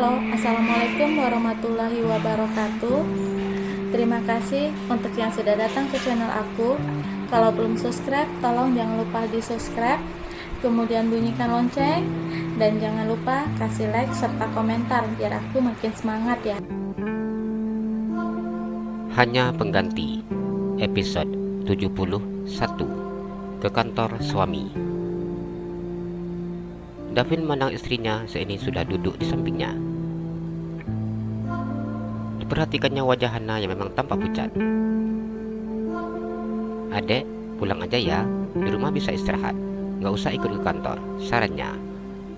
Halo, Assalamualaikum warahmatullahi wabarakatuh. Terima kasih untuk yang sudah datang ke channel aku. Kalau belum subscribe, tolong jangan lupa di subscribe, kemudian bunyikan lonceng, dan jangan lupa kasih like serta komentar biar aku makin semangat ya. Hanya Pengganti, episode 71, ke kantor suami. Davin memandang istrinya seini sudah duduk di sampingnya. Diperhatikannya wajah Hana yang memang tampak pucat. "Adek, pulang aja ya, di rumah bisa istirahat, nggak usah ikut ke kantor," sarannya.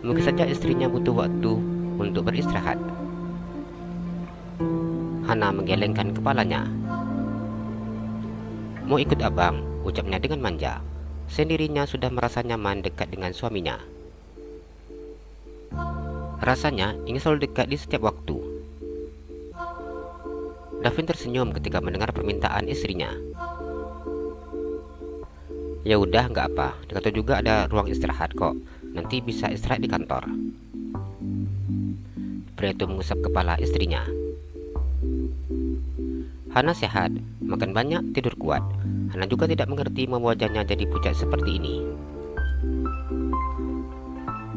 Mungkin saja istrinya butuh waktu untuk beristirahat. Hana menggelengkan kepalanya. "Mau ikut abang," ucapnya dengan manja. Sendirinya sudah merasa nyaman dekat dengan suaminya. Rasanya ingin selalu dekat di setiap waktu. Davin tersenyum ketika mendengar permintaan istrinya. "Ya udah, nggak apa. Di kantor juga ada ruang istirahat kok. Nanti bisa istirahat di kantor." Pria itu mengusap kepala istrinya. Hana sehat, makan banyak, tidur kuat. Hana juga tidak mengerti mengapa wajahnya jadi pucat seperti ini.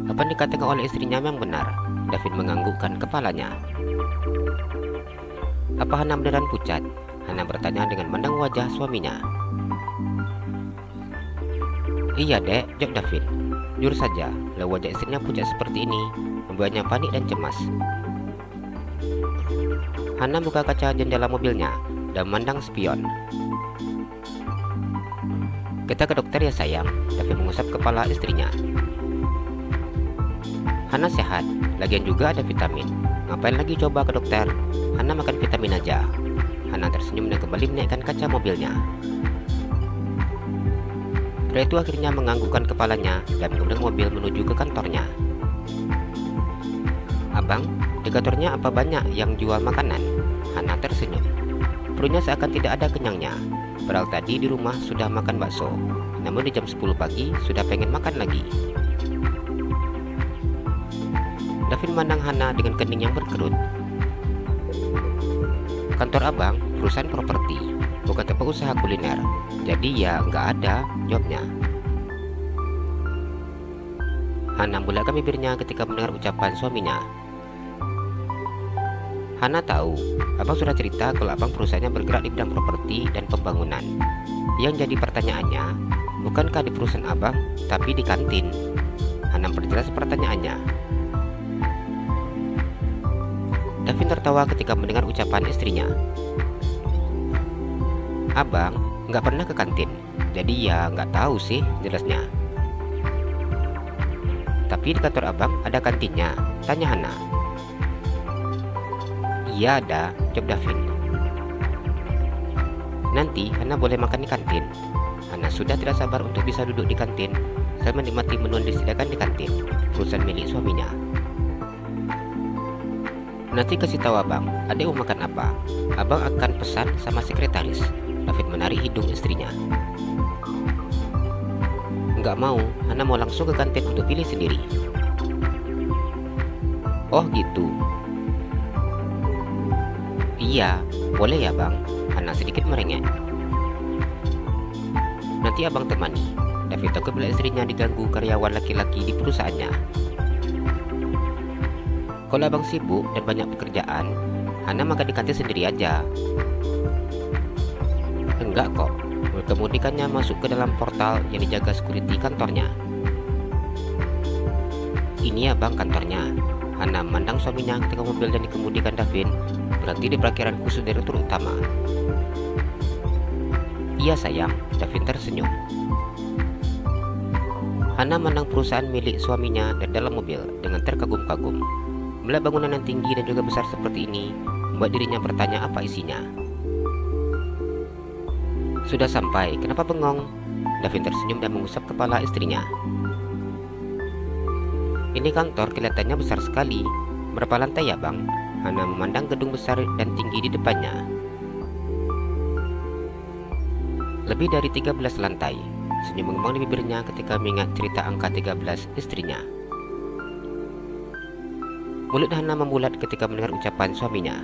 Apa yang dikatakan oleh istrinya memang benar. Davin menganggukkan kepalanya. "Apa Hana beneran pucat?" Hana bertanya dengan memandang wajah suaminya. "Iya dek," jawab Davin. Jujur saja, kalau wajah istrinya pucat seperti ini membuatnya panik dan cemas. Hana buka kaca jendela mobilnya dan memandang spion. "Kita ke dokter ya sayang," Davin mengusap kepala istrinya. "Hana sehat, lagian juga ada vitamin. Ngapain lagi coba ke dokter? Hana makan vitamin aja." Hana tersenyum dan kembali menaikkan kaca mobilnya. Pria itu akhirnya menganggukkan kepalanya dan mengendong mobil menuju ke kantornya. "Abang, di kantornya apa banyak yang jual makanan?" Hana tersenyum. Perutnya seakan tidak ada kenyangnya. Padahal tadi di rumah sudah makan bakso, namun di jam 10 pagi sudah pengen makan lagi. Davin memandang Hana dengan kening yang berkerut. "Kantor abang perusahaan properti, bukan tempat usaha kuliner. Jadi ya nggak ada," jawabnya. Hana membulatkan bibirnya ketika mendengar ucapan suaminya. Hana tahu, abang sudah cerita kalau abang perusahaannya bergerak di bidang properti dan pembangunan. Yang jadi pertanyaannya, bukankah di perusahaan abang, tapi di kantin? Hana memperjelas pertanyaannya. Davin tertawa ketika mendengar ucapan istrinya. "Abang nggak pernah ke kantin, jadi ya nggak tahu sih jelasnya." "Tapi di kantor abang ada kantinnya?" tanya Hana. "Iya ada," jawab Davin. "Nanti Hana boleh makan di kantin." Hana sudah tidak sabar untuk bisa duduk di kantin sambil menikmati menu yang disediakan di kantin perusahaan milik suaminya. "Nanti kasih tahu abang, adek mau makan apa. Abang akan pesan sama sekretaris." Davin menarik hidung istrinya. "Nggak mau, Hana mau langsung ke kantin untuk pilih sendiri." "Oh gitu." "Iya, boleh ya bang." Hana sedikit merengek. "Nanti abang temani." Davin takut bila istrinya diganggu karyawan laki-laki di perusahaannya. "Kalau abang sibuk dan banyak pekerjaan, Hana makan di kantin sendiri aja." "Enggak kok." Kemudiannya masuk ke dalam portal yang dijaga security kantornya. "Ini ya bang kantornya." Hana memandang suaminya ketika mobil yang dikemudikan Davin berhenti di parkiran khusus direktur utama. "Iya sayang," Davin tersenyum. Hana memandang perusahaan milik suaminya dari dalam mobil dengan terkagum-kagum. Melihat bangunan yang tinggi dan juga besar seperti ini membuat dirinya bertanya apa isinya. "Sudah sampai, kenapa bengong?" Davin tersenyum dan mengusap kepala istrinya. "Ini kantor kelihatannya besar sekali. Berapa lantai ya bang?" Hana memandang gedung besar dan tinggi di depannya. "Lebih dari 13 lantai." Senyum mengembang di bibirnya ketika mengingat cerita angka 13 istrinya. Mulut Hana membulat ketika mendengar ucapan suaminya.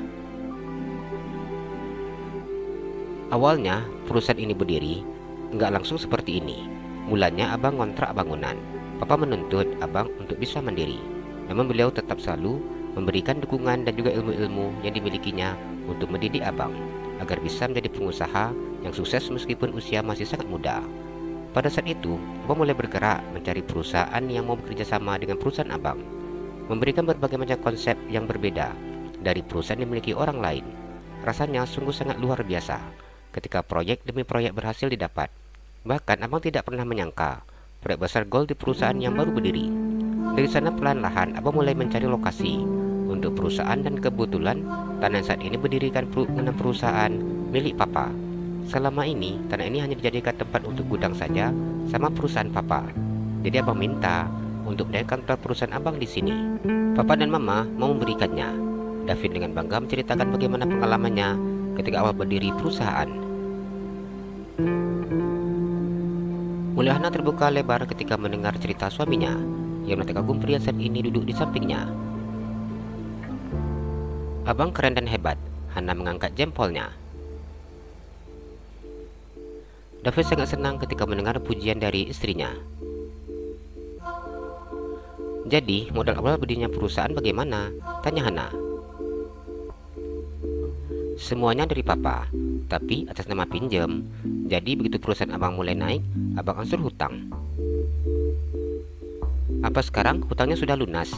Awalnya perusahaan ini berdiri nggak langsung seperti ini. Mulanya abang ngontrak bangunan. Papa menuntut abang untuk bisa mandiri. Namun beliau tetap selalu memberikan dukungan dan juga ilmu-ilmu yang dimilikinya untuk mendidik abang agar bisa menjadi pengusaha yang sukses meskipun usia masih sangat muda. Pada saat itu, abang mulai bergerak mencari perusahaan yang mau bekerja sama dengan perusahaan abang, memberikan berbagai macam konsep yang berbeda dari perusahaan yang dimiliki orang lain. Rasanya sungguh sangat luar biasa ketika proyek demi proyek berhasil didapat. Bahkan abang tidak pernah menyangka proyek besar gold di perusahaan yang baru berdiri. Dari sana perlahan-lahan abang mulai mencari lokasi untuk perusahaan dan kebetulan tanah yang saat ini berdirikan perusahaan milik papa. Selama ini tanah ini hanya dijadikan tempat untuk gudang saja sama perusahaan papa. Jadi abang minta untuk mendirikan kantor perusahaan abang di sini. Papa dan mama mau memberikannya. David dengan bangga menceritakan bagaimana pengalamannya ketika awal berdiri perusahaan. Mulut Hana terbuka lebar ketika mendengar cerita suaminya yang melihat kagum pria saat ini duduk di sampingnya. Abang keren dan hebat, Hana mengangkat jempolnya. David sangat senang ketika mendengar pujian dari istrinya. Jadi, modal awal berdirinya perusahaan bagaimana? Tanya Hana. Semuanya dari papa, tapi atas nama pinjam. Jadi begitu perusahaan abang mulai naik, abang ansur hutang. Apa sekarang hutangnya sudah lunas?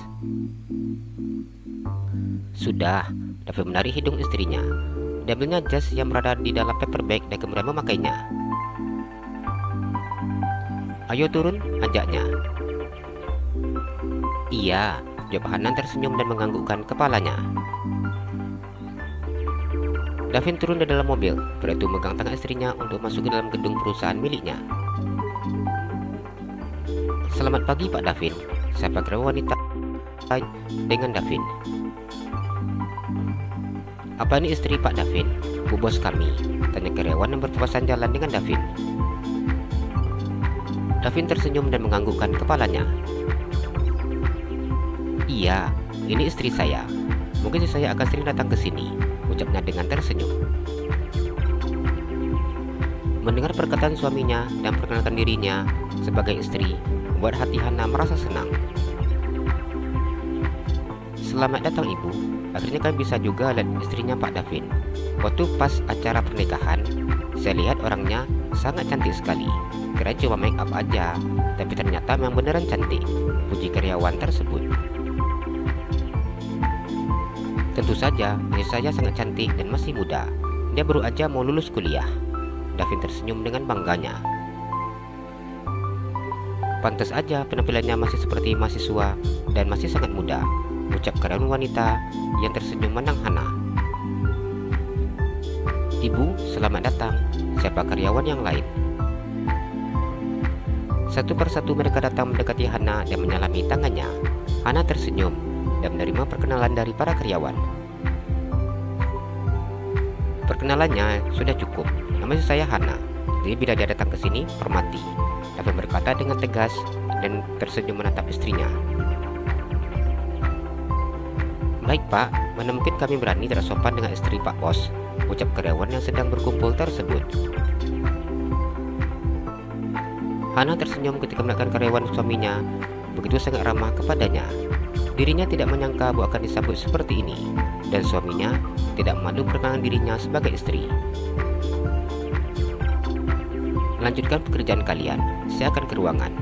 Sudah. David menarik hidung istrinya. Diambilnya jas yang berada di dalam paper bag dan kemudian memakainya. Ayo turun, ajaknya. Iya, jawab Hana tersenyum dan menganggukkan kepalanya. Davin turun dari dalam mobil, pria itu memegang tangan istrinya untuk masuk ke dalam gedung perusahaan miliknya. Selamat pagi Pak Davin, sapa karyawan wanita dengan Davin. Apa ini istri Pak Davin? Bu bos kami, tanya karyawan yang berpapasan jalan dengan Davin. Davin tersenyum dan menganggukkan kepalanya. Iya, ini istri saya. Mungkin saya akan sering datang ke sini, ucapnya dengan tersenyum. Mendengar perkataan suaminya dan perkenalkan dirinya sebagai istri membuat hati Hana merasa senang. Selamat datang ibu, akhirnya kami bisa juga lihat istrinya Pak Davin. Waktu pas acara pernikahan, saya lihat orangnya sangat cantik sekali. Kira cuma make up aja, tapi ternyata memang beneran cantik, puji karyawan tersebut. Tentu saja, istri saya sangat cantik dan masih muda. Dia baru aja mau lulus kuliah. Davin tersenyum dengan bangganya. Pantas aja penampilannya masih seperti mahasiswa dan masih sangat muda, ucap karyawan wanita yang tersenyum menang Hana. Ibu, selamat datang, siapa karyawan yang lain? Satu persatu mereka datang mendekati Hana dan menyalami tangannya. Hana tersenyum dan menerima perkenalan dari para karyawan. Perkenalannya sudah cukup. Nama saya Hana. Jadi bila dia datang ke sini, hormati. David berkata dengan tegas dan tersenyum menatap istrinya. Baik Pak, mana mungkin kami berani tidak sopan dengan istri Pak Bos, ucap karyawan yang sedang berkumpul tersebut. Hana tersenyum ketika melihat karyawan suaminya begitu sangat ramah kepadanya. Dirinya tidak menyangka bahwa akan disambut seperti ini, dan suaminya tidak malu perkenalan dirinya sebagai istri. Lanjutkan pekerjaan kalian, saya akan ke ruangan.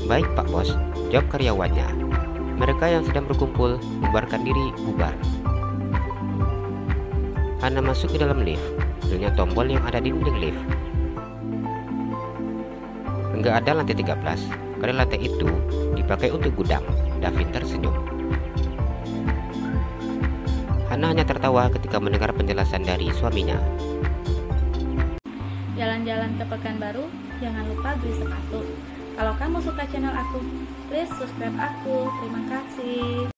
Baik Pak Bos, jawab karyawannya. Mereka yang sedang berkumpul membubarkan diri bubar. Hana masuk ke dalam lift, dengan tombol yang ada di dinding lift. Enggak ada lantai 13, karena lantai itu dipakai untuk gudang. Davin tersenyum. Hana hanya tertawa ketika mendengar penjelasan dari suaminya. Jalan-jalan ke Pekanbaru, jangan lupa beli sepatu. Kalau kamu suka channel aku, please subscribe aku. Terima kasih.